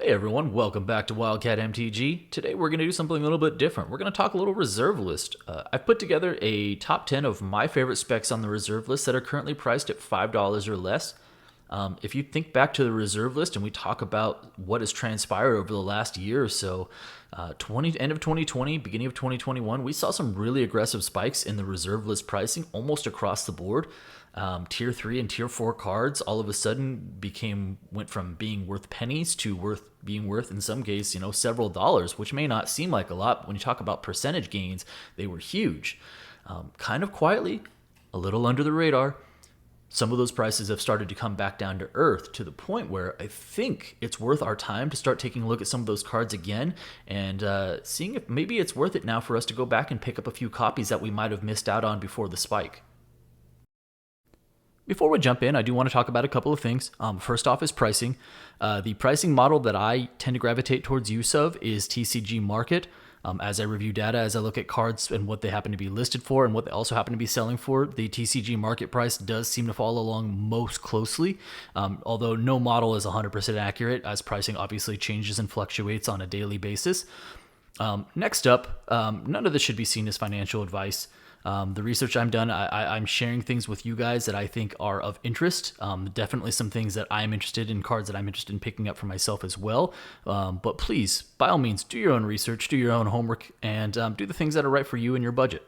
Hey everyone, welcome back to Wildcat MTG. Today we're going to do something a little bit different. We're going to talk a little reserve list. I've put together a top 10 of my favorite specs on the reserve list that are currently priced at $5 or less. If you think back to the reserve list and we talk about what has transpired over the last year or so, end of 2020, beginning of 2021, we saw some really aggressive spikes in the reserve list pricing almost across the board. Tier 3 and Tier 4 cards all of a sudden went from being worth pennies to being worth, in some case, several dollars, which may not seem like a lot, but when you talk about percentage gains, they were huge. Kind of quietly, a little under the radar, some of those prices have started to come back down to earth to the point where I think it's worth our time to start taking a look at some of those cards again and seeing if maybe it's worth it now for us to go back and pick up a few copies that we might have missed out on before the spike. Before we jump in, I do want to talk about a couple of things. First off is pricing. The pricing model that I tend to gravitate towards use of is TCG Market. As I review data, as I look at cards and what they happen to be listed for and what they also happen to be selling for, the TCG market price does seem to follow along most closely, although no model is 100% accurate, as pricing obviously changes and fluctuates on a daily basis. Next up, none of this should be seen as financial advice. The research I'm done, I'm sharing things with you guys that I think are of interest. Definitely some things that I'm interested in, cards that I'm interested in picking up for myself as well. But please, by all means, do your own research, do your own homework, and do the things that are right for you and your budget.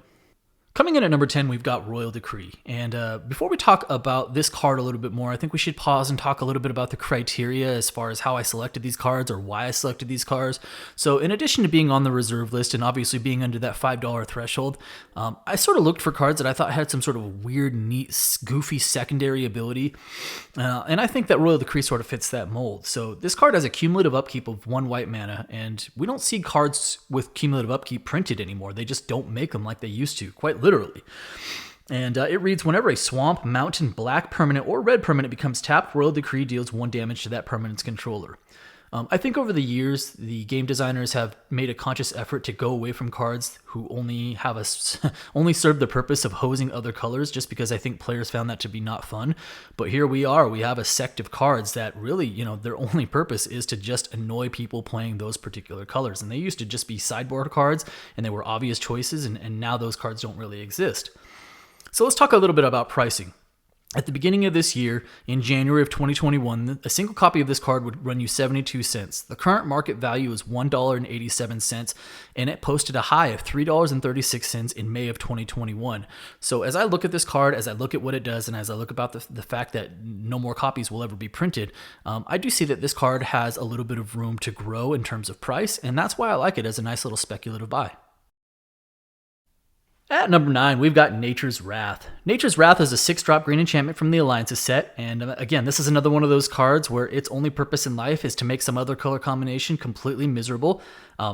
Coming in at number 10, we've got Royal Decree. And before we talk about this card a little bit more, I think we should pause and talk a little bit about the criteria as far as how I selected these cards or why I selected these cards. So in addition to being on the reserve list and obviously being under that $5 threshold, I sort of looked for cards that I thought had some sort of weird, neat, goofy secondary ability. And I think that Royal Decree sort of fits that mold. So this card has a cumulative upkeep of 1 white mana, and we don't see cards with cumulative upkeep printed anymore. They just don't make them like they used to, quite literally. And it reads, whenever a swamp, mountain, black permanent, or red permanent becomes tapped, Royal Decree deals 1 damage to that permanent's controller. I think over the years, the game designers have made a conscious effort to go away from cards who only serve the purpose of hosing other colors, just because I think players found that to be not fun. But here we have a sect of cards that really, their only purpose is to just annoy people playing those particular colors. And they used to just be sideboard cards, and they were obvious choices, and now those cards don't really exist. So let's talk a little bit about pricing. At the beginning of this year, in January of 2021, a single copy of this card would run you 72 cents. The current market value is $1.87, and it posted a high of $3.36 in May of 2021. So as I look at this card, as I look at what it does, and as I look about the fact that no more copies will ever be printed, I do see that this card has a little bit of room to grow in terms of price, and that's why I like it as a nice little speculative buy. At number 9, we've got Nature's Wrath. Nature's Wrath is a 6-drop green enchantment from the Alliances set, and again, this is another one of those cards where its only purpose in life is to make some other color combination completely miserable.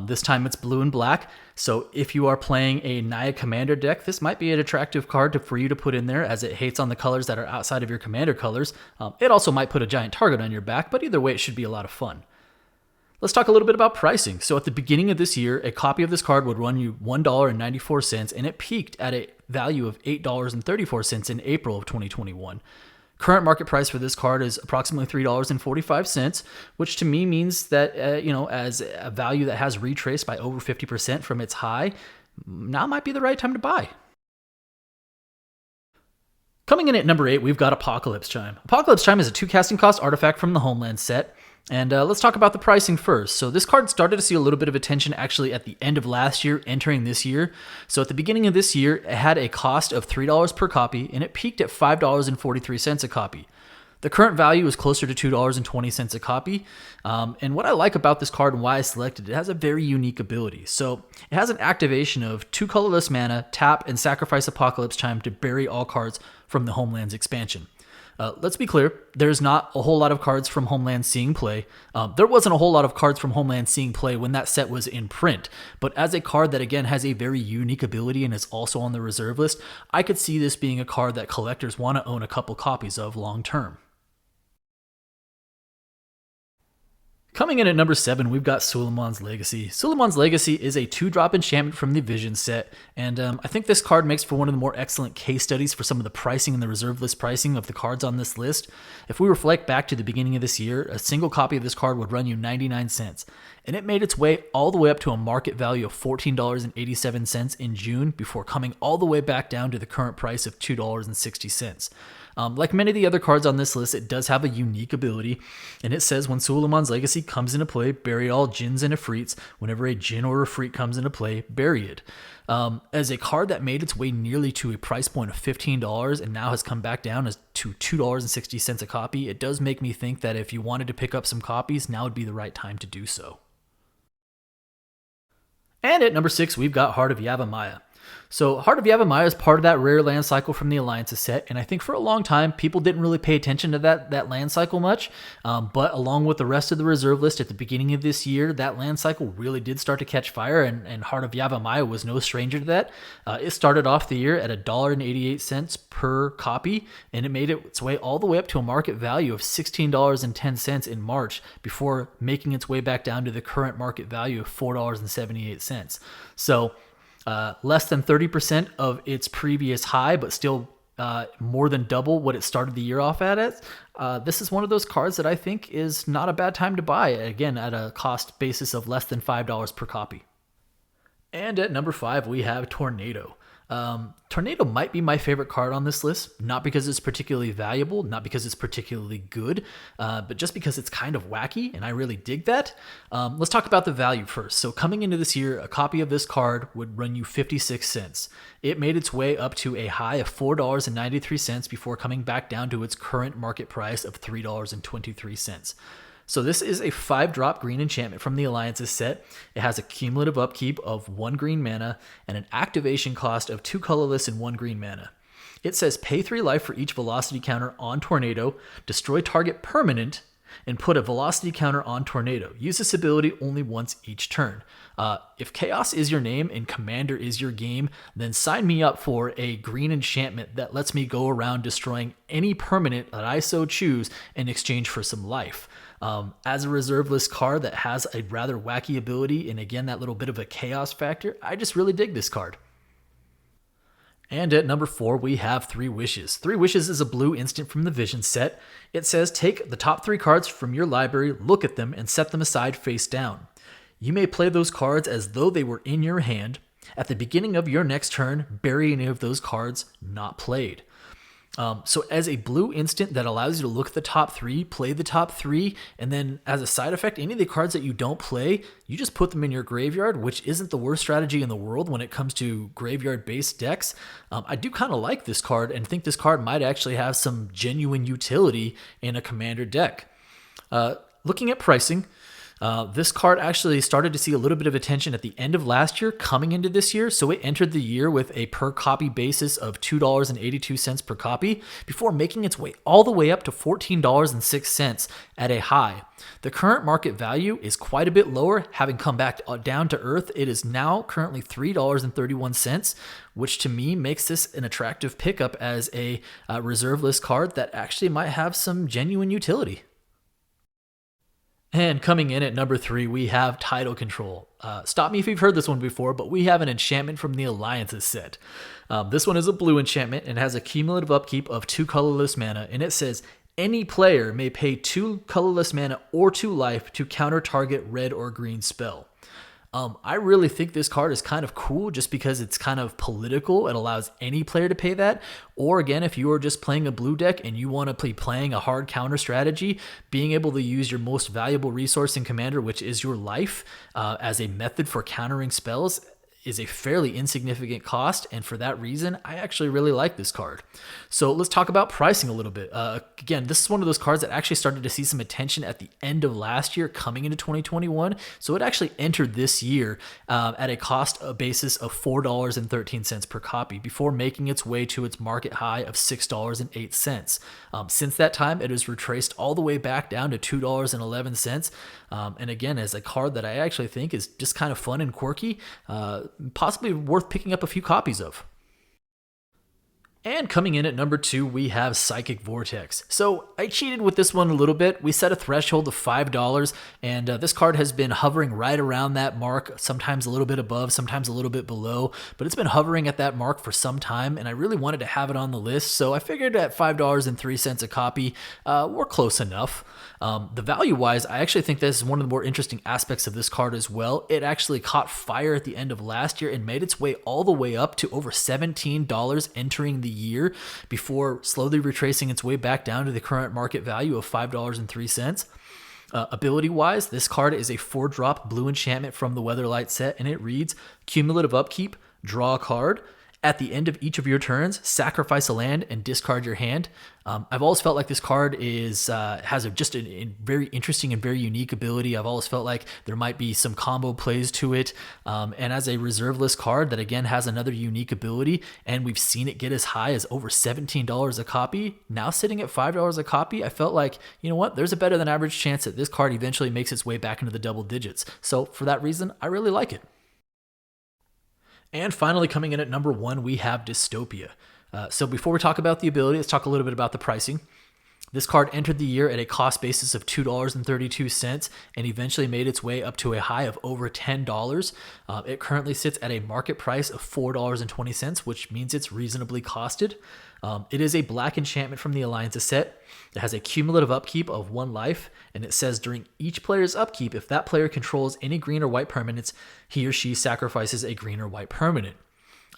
This time it's blue and black, so if you are playing a Naya Commander deck, this might be an attractive card for you to put in there, as it hates on the colors that are outside of your Commander colors. It also might put a giant target on your back, but either way, it should be a lot of fun. Let's talk a little bit about pricing. So at the beginning of this year, a copy of this card would run you $1.94, and it peaked at a value of $8.34 in April of 2021. Current market price for this card is approximately $3.45, which to me means that, as a value that has retraced by over 50% from its high, now might be the right time to buy. Coming in at number 8, we've got Apocalypse Chime. Apocalypse Chime is a 2 casting cost artifact from the Homeland set. And let's talk about the pricing first. So this card started to see a little bit of attention actually at the end of last year, entering this year. So at the beginning of this year, it had a cost of $3 per copy, and it peaked at $5.43 a copy. The current value is closer to $2.20 a copy. And what I like about this card and why I selected it has a very unique ability. So it has an activation of 2 colorless mana, tap, and sacrifice Apocalypse Chime to bury all cards from the Homeland's expansion. Let's be clear, there's not a whole lot of cards from Homeland seeing play. There wasn't a whole lot of cards from Homeland seeing play when that set was in print. But as a card that, again, has a very unique ability and is also on the reserve list, I could see this being a card that collectors want to own a couple copies of long term. Coming in at number 7, we've got Suleimans Legacy. Suleimans Legacy is a 2-drop enchantment from the Vision set, and I think this card makes for one of the more excellent case studies for some of the pricing and the reserve list pricing of the cards on this list. If we reflect back to the beginning of this year, a single copy of this card would run you 99 cents, and it made its way all the way up to a market value of $14.87 in June before coming all the way back down to the current price of $2.60. Like many of the other cards on this list, it does have a unique ability, and it says when Suleimans Legacy comes into play, bury all Djinns and Ifrits. Whenever a Djinn or Ifrit comes into play, bury it. As a card that made its way nearly to a price point of $15 and now has come back down to $2.60 a copy, it does make me think that if you wanted to pick up some copies, now would be the right time to do so. And at number 6, we've got Heart of Yavamaya. So Heart of Yavamaya is part of that rare land cycle from the Alliances set, and I think for a long time people didn't really pay attention to that land cycle much, but along with the rest of the reserve list at the beginning of this year, that land cycle really did start to catch fire, and Heart of Yavamaya was no stranger to that. It started off the year at $1.88 per copy, and it made its way all the way up to a market value of $16.10 in March before making its way back down to the current market value of $4.78. So less than 30% of its previous high, but still more than double what it started the year off at. This is one of those cards that I think is not a bad time to buy, again, at a cost basis of less than $5 per copy. And at number 5, we have Tornado. Tornado might be my favorite card on this list, not because it's particularly valuable, not because it's particularly good, but just because it's kind of wacky, and I really dig that. Let's talk about the value first. So coming into this year, a copy of this card would run you 56 cents. It made its way up to a high of $4.93 before coming back down to its current market price of $3.23. So this is a 5-drop green enchantment from the Alliances set. It has a cumulative upkeep of 1 green mana and an activation cost of 2 colorless and 1 green mana. It says pay 3 life for each velocity counter on Tornado, destroy target permanent, and put a velocity counter on Tornado. Use this ability only once each turn. If Chaos is your name and Commander is your game, then sign me up for a green enchantment that lets me go around destroying any permanent that I so choose in exchange for some life. As a reserve list card that has a rather wacky ability and again that little bit of a chaos factor, I just really dig this card. And at number 4, we have 3 Wishes. 3 Wishes is a blue instant from the Vision set. It says take the top 3 cards from your library, look at them, and set them aside face down. You may play those cards as though they were in your hand. At the beginning of your next turn, bury any of those cards not played. So as a blue instant that allows you to look at the top 3, play the top 3, and then as a side effect, any of the cards that you don't play, you just put them in your graveyard, which isn't the worst strategy in the world when it comes to graveyard-based decks. I do kind of like this card and think this card might actually have some genuine utility in a Commander deck. Looking at pricing, this card actually started to see a little bit of attention at the end of last year coming into this year, so it entered the year with a per copy basis of $2.82 per copy before making its way all the way up to $14.06 at a high. The current market value is quite a bit lower, having come back down to earth. It is now currently $3.31, which to me makes this an attractive pickup as a reserve list card that actually might have some genuine utility. And coming in at number 3, we have Tidal Control. Stop me if you've heard this one before, but we have an enchantment from the Alliances set. This one is a blue enchantment and has a cumulative upkeep of 2 colorless mana, and it says any player may pay 2 colorless mana or 2 life to counter target red or green spell. I really think this card is kind of cool just because it's kind of political. It allows any player to pay that. Or again, if you are just playing a blue deck and you want to be playing a hard counter strategy, being able to use your most valuable resource in Commander, which is your life, as a method for countering spells is a fairly insignificant cost, and for that reason, I actually really like this card. So let's talk about pricing a little bit. Again, this is one of those cards that actually started to see some attention at the end of last year coming into 2021, so it actually entered this year at a cost basis of $4.13 per copy before making its way to its market high of $6.08. Since that time, it has retraced all the way back down to $2.11, and again, as a card that I actually think is just kind of fun and quirky, possibly worth picking up a few copies of. And coming in at number 2, we have Psychic Vortex. So I cheated with this one a little bit. We set a threshold of $5, and this card has been hovering right around that mark, sometimes a little bit above, sometimes a little bit below, but it's been hovering at that mark for some time, and I really wanted to have it on the list, so I figured at $5.03 a copy, we're close enough. The value-wise, I actually think this is one of the more interesting aspects of this card as well. It actually caught fire at the end of last year and made its way all the way up to over $17 entering the year before slowly retracing its way back down to the current market value of $5.03. Ability-wise, this card is a 4-drop blue enchantment from the Weatherlight set, and it reads, cumulative upkeep, draw a card. At the end of each of your turns, sacrifice a land and discard your hand. I've always felt like this card has a very interesting and very unique ability. I've always felt like there might be some combo plays to it. And as a reserve list card that again has another unique ability, and we've seen it get as high as over $17 a copy, now sitting at $5 a copy, I felt like, you know what, there's a better than average chance that this card eventually makes its way back into the double digits. So for that reason, I really like it. And finally, coming in at number 1, we have Dystopia. So before we talk about the ability, let's talk a little bit about the pricing. This card entered the year at a cost basis of $2.32 and eventually made its way up to a high of over $10. It currently sits at a market price of $4.20, which means it's reasonably costed. It is a black enchantment from the Alliances set. It has a cumulative upkeep of 1 life, and it says during each player's upkeep, if that player controls any green or white permanents, he or she sacrifices a green or white permanent.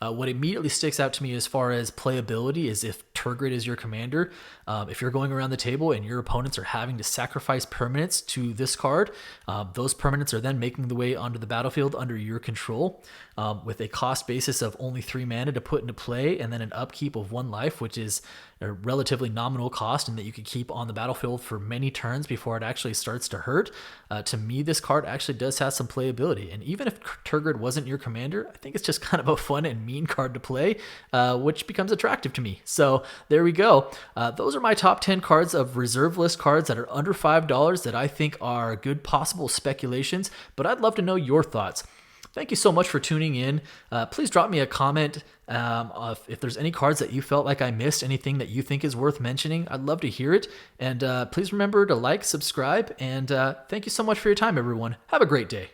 What immediately sticks out to me as far as playability is if Tergrid is your commander. If you're going around the table and your opponents are having to sacrifice permanents to this card, those permanents are then making the way onto the battlefield under your control with a cost basis of only 3 mana to put into play, and then an upkeep of 1 life, which is a relatively nominal cost and that you could keep on the battlefield for many turns before it actually starts to hurt. To me, this card actually does have some playability. And even if Tergrid wasn't your commander, I think it's just kind of a fun and mean card to play, which becomes attractive to me. So there we go. Those are my top 10 cards of reserve list cards that are under $5 that I think are good possible speculations, but I'd love to know your thoughts. Thank you so much for tuning in. Please drop me a comment if there's any cards that you felt like I missed, anything that you think is worth mentioning. I'd love to hear it. And please remember to like, subscribe, and thank you so much for your time, everyone. Have a great day.